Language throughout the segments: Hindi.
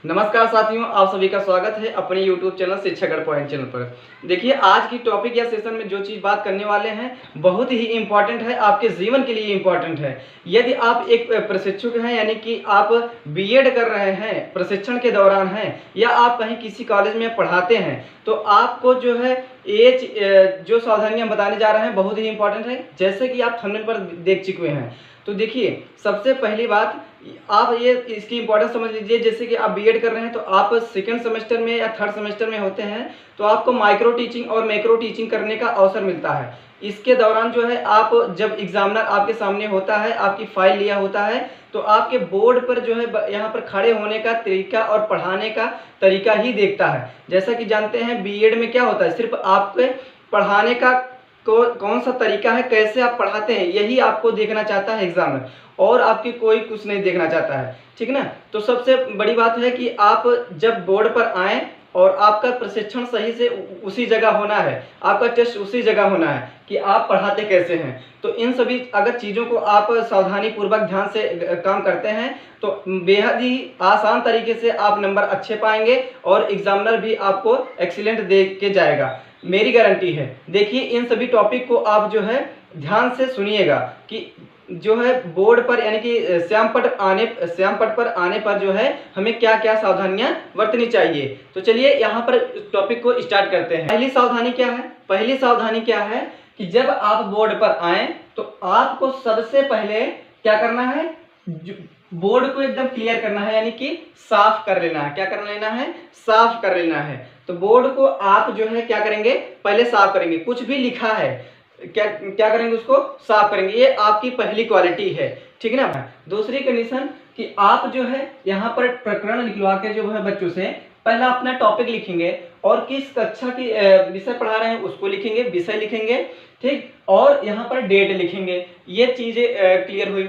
नमस्कार साथियों, आप सभी का स्वागत है अपने YouTube चैनल शिक्षागढ़ पॉइंट चैनल पर। देखिए, आज की टॉपिक या सेशन में जो चीज़ बात करने वाले हैं बहुत ही इम्पॉर्टेंट है, आपके जीवन के लिए इम्पॉर्टेंट है। यदि आप एक प्रशिक्षुक हैं, यानी कि आप बीएड कर रहे हैं, प्रशिक्षण के दौरान हैं, या आप कहीं किसी कॉलेज में पढ़ाते हैं, तो आपको जो है ये जो सावधानियाँ बताने जा रहे हैं बहुत ही इम्पॉर्टेंट है। जैसे कि आप थंबनेल पर देख चुके हैं, तो देखिए, सबसे पहली बात आप ये इसकी इम्पोर्टेंस समझ लीजिए। जैसे कि आप बीएड कर रहे हैं, तो आप सेकंड सेमेस्टर में या थर्ड सेमेस्टर में होते हैं, तो आपको माइक्रो टीचिंग और मैक्रो टीचिंग करने का अवसर मिलता है। इसके दौरान जो है, आप जब एग्जामिनर आपके सामने होता है, आपकी फाइल लिया होता है, तो आपके बोर्ड पर जो है यहाँ पर खड़े होने का तरीका और पढ़ाने का तरीका ही देखता है। जैसा कि जानते हैं, बीएड में क्या होता है, सिर्फ आपके पढ़ाने का कौन सा तरीका है, कैसे आप पढ़ाते हैं, यही आपको देखना चाहता है एग्जामिनर, और आपकी कोई कुछ नहीं देखना चाहता है। ठीक ना। तो सबसे बड़ी बात है कि आप जब बोर्ड पर आएँ और आपका प्रशिक्षण सही से उसी जगह होना है, आपका टेस्ट उसी जगह होना है कि आप पढ़ाते कैसे हैं। तो इन सभी अगर चीज़ों को आप सावधानी पूर्वक ध्यान से काम करते हैं, तो बेहद ही आसान तरीके से आप नंबर अच्छे पाएंगे और एग्जामिनर भी आपको एक्सीलेंट दे के जाएगा, मेरी गारंटी है। देखिए, इन सभी टॉपिक को आप जो है ध्यान से सुनिएगा कि जो है बोर्ड पर, यानी कि श्यामपट पर आने पर जो है हमें क्या क्या सावधानियां बरतनी चाहिए। तो चलिए यहाँ पर टॉपिक को स्टार्ट करते हैं। पहली सावधानी क्या है कि जब आप बोर्ड पर आए, तो आपको सबसे पहले क्या करना है, बोर्ड को एकदम क्लियर करना है, यानी कि साफ कर लेना है। क्या कर लेना है? साफ कर लेना है। तो बोर्ड को आप जो है क्या करेंगे, पहले साफ करेंगे। कुछ भी लिखा है, क्या करेंगे, उसको साफ करेंगे। ये आपकी पहली क्वालिटी है, ठीक है ना। दूसरी कंडीशन कि आप जो है यहाँ पर प्रकरण लिखवा के जो है बच्चों से पहला अपना टॉपिक लिखेंगे, और किस कक्षा की विषय पढ़ा रहे हैं उसको लिखेंगे, विषय लिखेंगे, ठीक, और यहाँ पर डेट लिखेंगे। ये चीजें क्लियर हुई,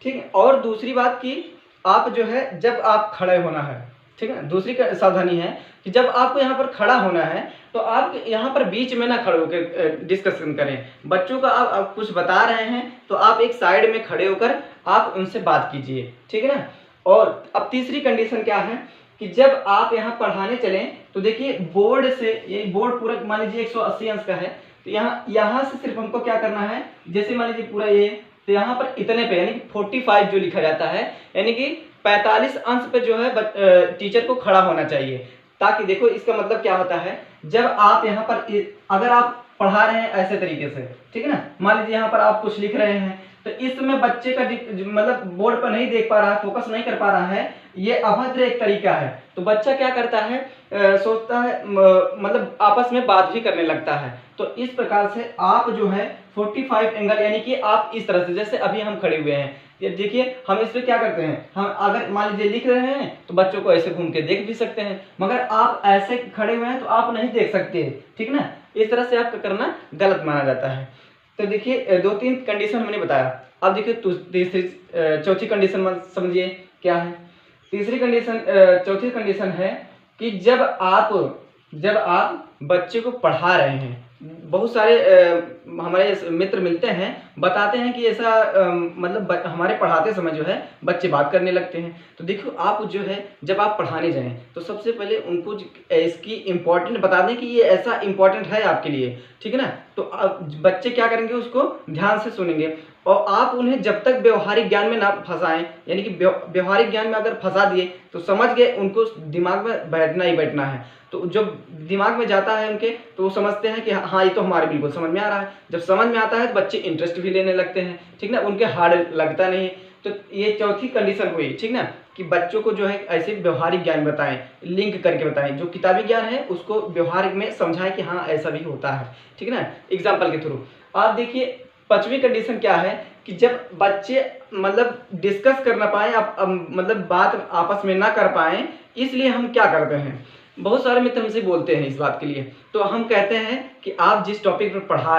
ठीक। और दूसरी बात कि आप जो है जब आप खड़े होना है, ठीक है, दूसरी सावधानी है कि जब आपको यहाँ पर खड़ा होना है, तो आप यहाँ पर बीच में ना खड़े होकर डिस्कशन करें। बच्चों का आप कुछ बता रहे हैं, तो आप एक साइड में खड़े होकर आप उनसे बात कीजिए, ठीक है ना। और अब तीसरी कंडीशन क्या है कि जब आप यहाँ पढ़ाने चलें, तो देखिए बोर्ड से, ये बोर्ड पूरा मान लीजिए 180 अंश का है, तो यहाँ से सिर्फ हमको क्या करना है, जैसे मान लीजिए पूरा ये, तो यहाँ पर इतने पे, यानी कि 45 जो लिखा जाता है, यानी कि 45 अंश पे जो है टीचर को खड़ा होना चाहिए। ताकि देखो, इसका मतलब क्या होता है, जब आप यहाँ पर अगर आप पढ़ा रहे हैं ऐसे तरीके से, ठीक है ना, मान लीजिए यहाँ पर आप कुछ लिख रहे हैं, तो इसमें बच्चे का मतलब बोर्ड पर नहीं देख पा रहा है, फोकस नहीं कर पा रहा है, ये अभद्र एक तरीका है। तो बच्चा क्या करता है, सोचता है, मतलब आपस में बात भी करने लगता है। तो इस प्रकार से आप जो है 45 एंगल, यानी कि आप इस तरह से, जैसे अभी हम खड़े हुए हैं, ये देखिए, हम इस पे क्या करते हैं, हम अगर मान लीजिए लिख रहे हैं, तो बच्चों को ऐसे घूम के देख भी सकते हैं, मगर आप ऐसे खड़े हुए हैं तो आप नहीं देख सकते, ठीक ना। इस तरह से आपका करना गलत माना जाता है। तो देखिए, 2-3 कंडीशन हमने बताया। अब देखिए तीसरी चौथी कंडीशन समझिए क्या है। चौथी कंडीशन है कि जब आप बच्चे को पढ़ा रहे हैं, बहुत सारे हमारे मित्र मिलते हैं, बताते हैं कि ऐसा मतलब हमारे पढ़ाते समय जो है बच्चे बात करने लगते हैं। तो देखो, आप जो है जब आप पढ़ाने जाएं, तो सबसे पहले उनको इसकी इम्पोर्टेंट बता दें कि ये ऐसा इम्पोर्टेंट है आपके लिए, ठीक है ना। तो बच्चे क्या करेंगे, उसको ध्यान से सुनेंगे, और आप उन्हें जब तक व्यवहारिक ज्ञान में ना फंसाएं, यानी कि व्यवहारिक ज्ञान में अगर फंसा दिए, तो समझ गए, उनको दिमाग में बैठना ही बैठना है। तो जो दिमाग में जाता है उनके, तो वो समझते हैं कि हाँ, ये तो हमारे बिल्कुल समझ में आ रहा है। जब समझ में आता है, तो बच्चे इंटरेस्ट भी लेने लगते हैं, ठीक ना, उनके हार्ड लगता नहीं। तो ये चौथी कंडीशन हुई, ठीक ना, कि बच्चों को जो है ऐसे व्यवहारिक ज्ञान बताएं, लिंक करके बताएं। जो किताबी ज्ञान है उसको व्यवहारिक में समझाएं कि हाँ, ऐसा भी होता है, ठीक है ना, एग्जाम्पल के थ्रू। आप देखिए, पांचवी कंडीशन क्या है कि जब बच्चे मतलब डिस्कस कर ना पाए, मतलब बात आपस में ना कर पाए, इसलिए हम क्या करते हैं, बहुत सारे मित्र हमसे बोलते हैं इस बात के लिए। तो हम कहते हैं कि आप जिस टॉपिक पर पढ़ा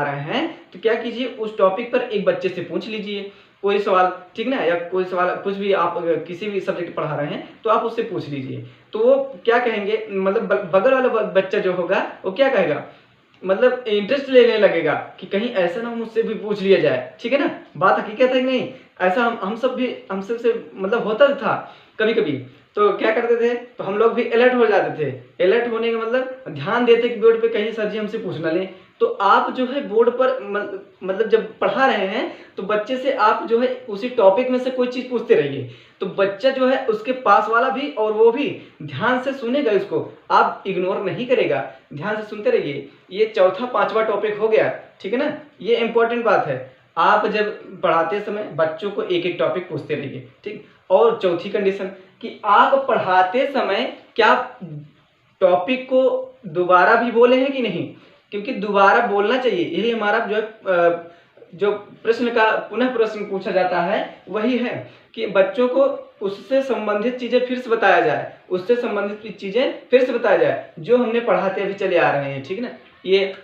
रहे हैं, तो क्या कीजिए, उस टॉपिक पर एक बच्चे से पूछ लीजिए कोई सवाल, ठीक ना, या कोई सवाल कुछ भी, आप किसी भी सब्जेक्ट पढ़ा रहे हैं तो आप उससे पूछ लीजिए। तो वो क्या कहेंगे, मतलब बगल वाला बच्चा जो होगा वो क्या कहेगा, मतलब इंटरेस्ट लेने लगेगा कि कहीं ऐसा ना मुझसे भी पूछ लिया जाए, ठीक है ना। बात हकीकत है कि नहीं, ऐसा हम सब से मतलब होता था कभी कभी तो क्या करते थे, तो हम लोग भी अलर्ट हो जाते थे। अलर्ट होने का मतलब ध्यान देते कि बोर्ड पे कहीं सर जी हमसे पूछ ना लें। तो आप जो है बोर्ड पर मतलब जब पढ़ा रहे हैं तो बच्चे से आप जो है उसी टॉपिक में से कोई चीज़ पूछते रहिए, तो बच्चा जो है उसके पास वाला भी और वो भी ध्यान से सुनेगा, इसको आप इग्नोर नहीं करेगा, ध्यान से सुनते रहिए। ये चौथा पांचवा टॉपिक हो गया, ठीक है ना। ये इंपॉर्टेंट बात है, आप जब पढ़ाते समय बच्चों को एक एक टॉपिक पूछते रहिए, ठीक। और चौथी कंडीशन कि आप पढ़ाते समय क्या टॉपिक को दोबारा भी बोले हैं कि नहीं, क्योंकि दोबारा बोलना चाहिए। यही हमारा जो है जो प्रश्न का पुनः प्रश्न पूछा जाता है वही है कि बच्चों को उससे संबंधित चीजें फिर से बताया जाए, उससे संबंधित चीजें फिर से बताया जाए जो हमने पढ़ाते अभी चले आ रहे हैं, ठीक ना। ये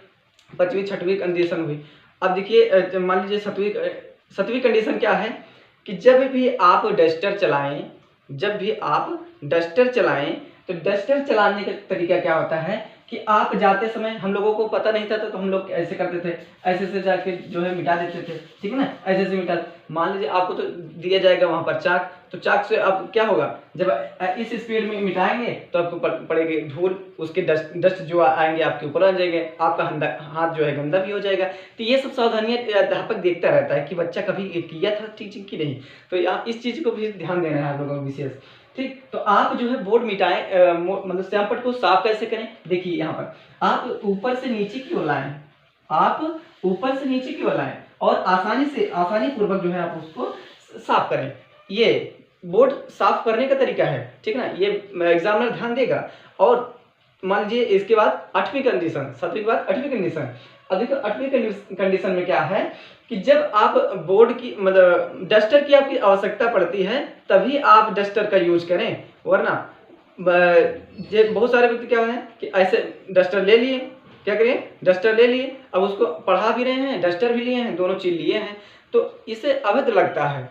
5वीं 6वीं कंडीशन हुई। अब देखिए मान लीजिए 7वीं कंडीशन क्या है कि जब भी आप डस्टर चलाएं, जब भी आप डस्टर चलाएं तो डस्टर चलाने का तरीका क्या होता है कि आप जाते समय, हम लोगों को पता नहीं था तो हम लोग ऐसे करते थे, ऐसे से जाके जो है मिटा देते थे, ठीक है ना, ऐसे से मिटा। मान लीजिए आपको तो दिया जाएगा वहां पर चाक, तो चाक से अब क्या होगा, जब इस स्पीड में मिटाएंगे तो आपको पड़ेगी धूल, उसके डस्ट जो आएंगे आपके ऊपर आ जाएंगे, आपका हाथ जो है गंदा भी हो जाएगा। तो ये सब सावधानियां अध्यापक देखता रहता है कि बच्चा कभी किया था टीचिंग की नहीं, तो यहाँ इस चीज को भी ध्यान देना है आप लोगों को विशेष, ठीक। तो आप जो है बोर्ड मिटाएं, मतलब श्यामपट्ट को साफ कैसे करें, देखिए यहाँ पर आप ऊपर से नीचे की ओर लाएं, आप ऊपर से नीचे की ओर लाएं और आसानी पूर्वक जो है आप उसको साफ करें। ये बोर्ड साफ करने का तरीका है, ठीक ना, ये एग्जामिनर ध्यान देगा। और मान लीजिए इसके बाद 8वीं कंडीशन, 7वीं के बाद 8वीं कंडीशन। अब देखो 8वीं कंडीशन में क्या है कि जब आप बोर्ड की मतलब डस्टर की आपकी आवश्यकता पड़ती है तभी आप डस्टर का यूज करें, वरना बहुत सारे व्यक्ति क्या है कि ऐसे डस्टर ले लिए, क्या करें, डस्टर ले लिए, अब उसको पढ़ा भी रहे हैं, डस्टर भी लिए हैं, दोनों चीज लिए हैं, तो इसे अवैध लगता है,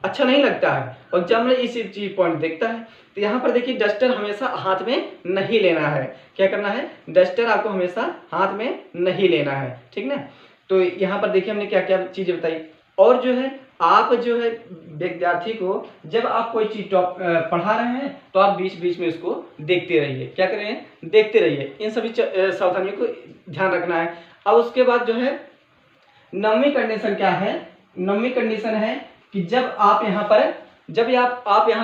अच्छा नहीं लगता है, और एग्जामिनर इसी चीज पॉइंट देखता है। तो यहाँ पर देखिए डस्टर हमेशा हाथ में नहीं लेना है, क्या करना है, डस्टर आपको हमेशा हाथ में नहीं लेना है, ठीक ना। तो यहाँ पर देखिए हमने क्या क्या चीजें बताई। और जो है आप जो है विद्यार्थी को जब आप कोई चीज पढ़ा रहे हैं तो आप बीच बीच में इसको देखते रहिए, क्या करें, देखते रहिए, इन सभी सावधानियों को ध्यान रखना है। अब उसके बाद जो है 9वीं कंडीशन क्या है, 9वीं कंडीशन है कि जब आप यहाँ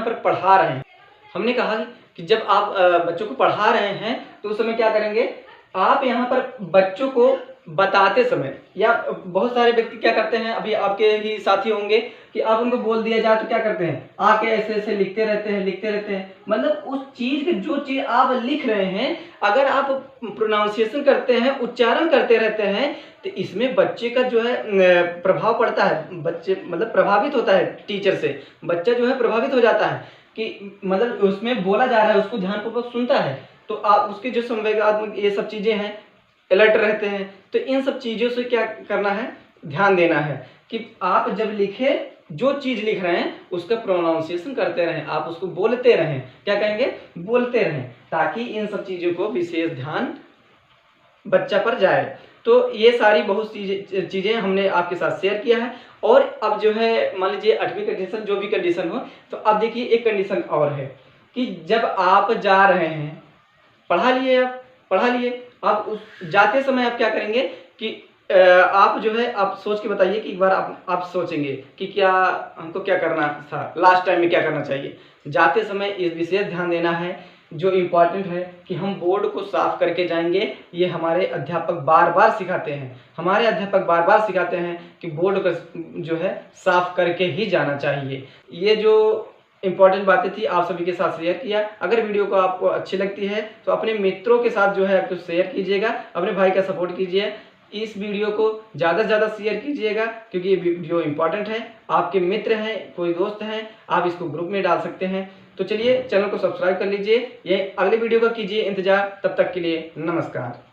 पर पढ़ा रहे हैं, हमने कहा कि जब आप बच्चों को पढ़ा रहे हैं तो उस समय क्या करेंगे, आप यहाँ पर बच्चों को बताते समय, या बहुत सारे व्यक्ति क्या करते हैं, अभी आपके ही साथी होंगे कि आप उनको बोल दिया जाए तो क्या करते हैं, आके ऐसे ऐसे लिखते रहते हैं, मतलब उस चीज जो चीज आप लिख रहे हैं अगर आप प्रोनाउंसिएशन करते हैं, उच्चारण करते रहते हैं, तो इसमें बच्चे का जो है प्रभाव पड़ता है, बच्चे मतलब प्रभावित होता है, टीचर से बच्चा जो है प्रभावित हो जाता है कि मतलब उसमें बोला जा रहा है, उसको ध्यानपूर्वक सुनता है, तो आप उसके जो संवेगात्मक ये सब चीजें हैं, अलर्ट रहते हैं। तो इन सब चीजों से क्या करना है, ध्यान देना है कि आप जब लिखे, जो चीज लिख रहे हैं उसका प्रोनाउंसिएशन करते रहें, आप उसको बोलते रहें, क्या कहेंगे, बोलते रहें, ताकि इन सब चीजों को विशेष ध्यान बच्चा पर जाए। तो ये सारी बहुत चीजें हमने आपके साथ शेयर किया है। और अब जो है मान लीजिए 8वीं कंडीशन, जो भी कंडीशन हो, तो अब देखिए एक कंडीशन और है कि जब आप जा रहे हैं, पढ़ा लिए, आप उस जाते समय आप क्या करेंगे कि आप जो है आप सोच के बताइए कि एक बार आप सोचेंगे कि क्या हमको क्या करना था, लास्ट टाइम में क्या करना चाहिए। जाते समय इस विशेष ध्यान देना है, जो इम्पोर्टेंट है कि हम बोर्ड को साफ करके जाएंगे। ये हमारे अध्यापक बार बार सिखाते हैं, कि बोर्ड को जो है साफ करके ही जाना चाहिए। ये जो इंपॉर्टेंट बातें थी आप सभी के साथ शेयर किया। अगर वीडियो को आपको अच्छी लगती है तो अपने मित्रों के साथ जो है आपको शेयर कीजिएगा, अपने भाई का सपोर्ट कीजिए, इस वीडियो को ज़्यादा से ज़्यादा शेयर कीजिएगा, क्योंकि ये वीडियो इंपॉर्टेंट है। आपके मित्र हैं, कोई दोस्त हैं, आप इसको ग्रुप में डाल सकते हैं। तो चलिए चैनल को सब्सक्राइब कर लीजिए, ये अगले वीडियो का कीजिए इंतजार। तब तक के लिए नमस्कार।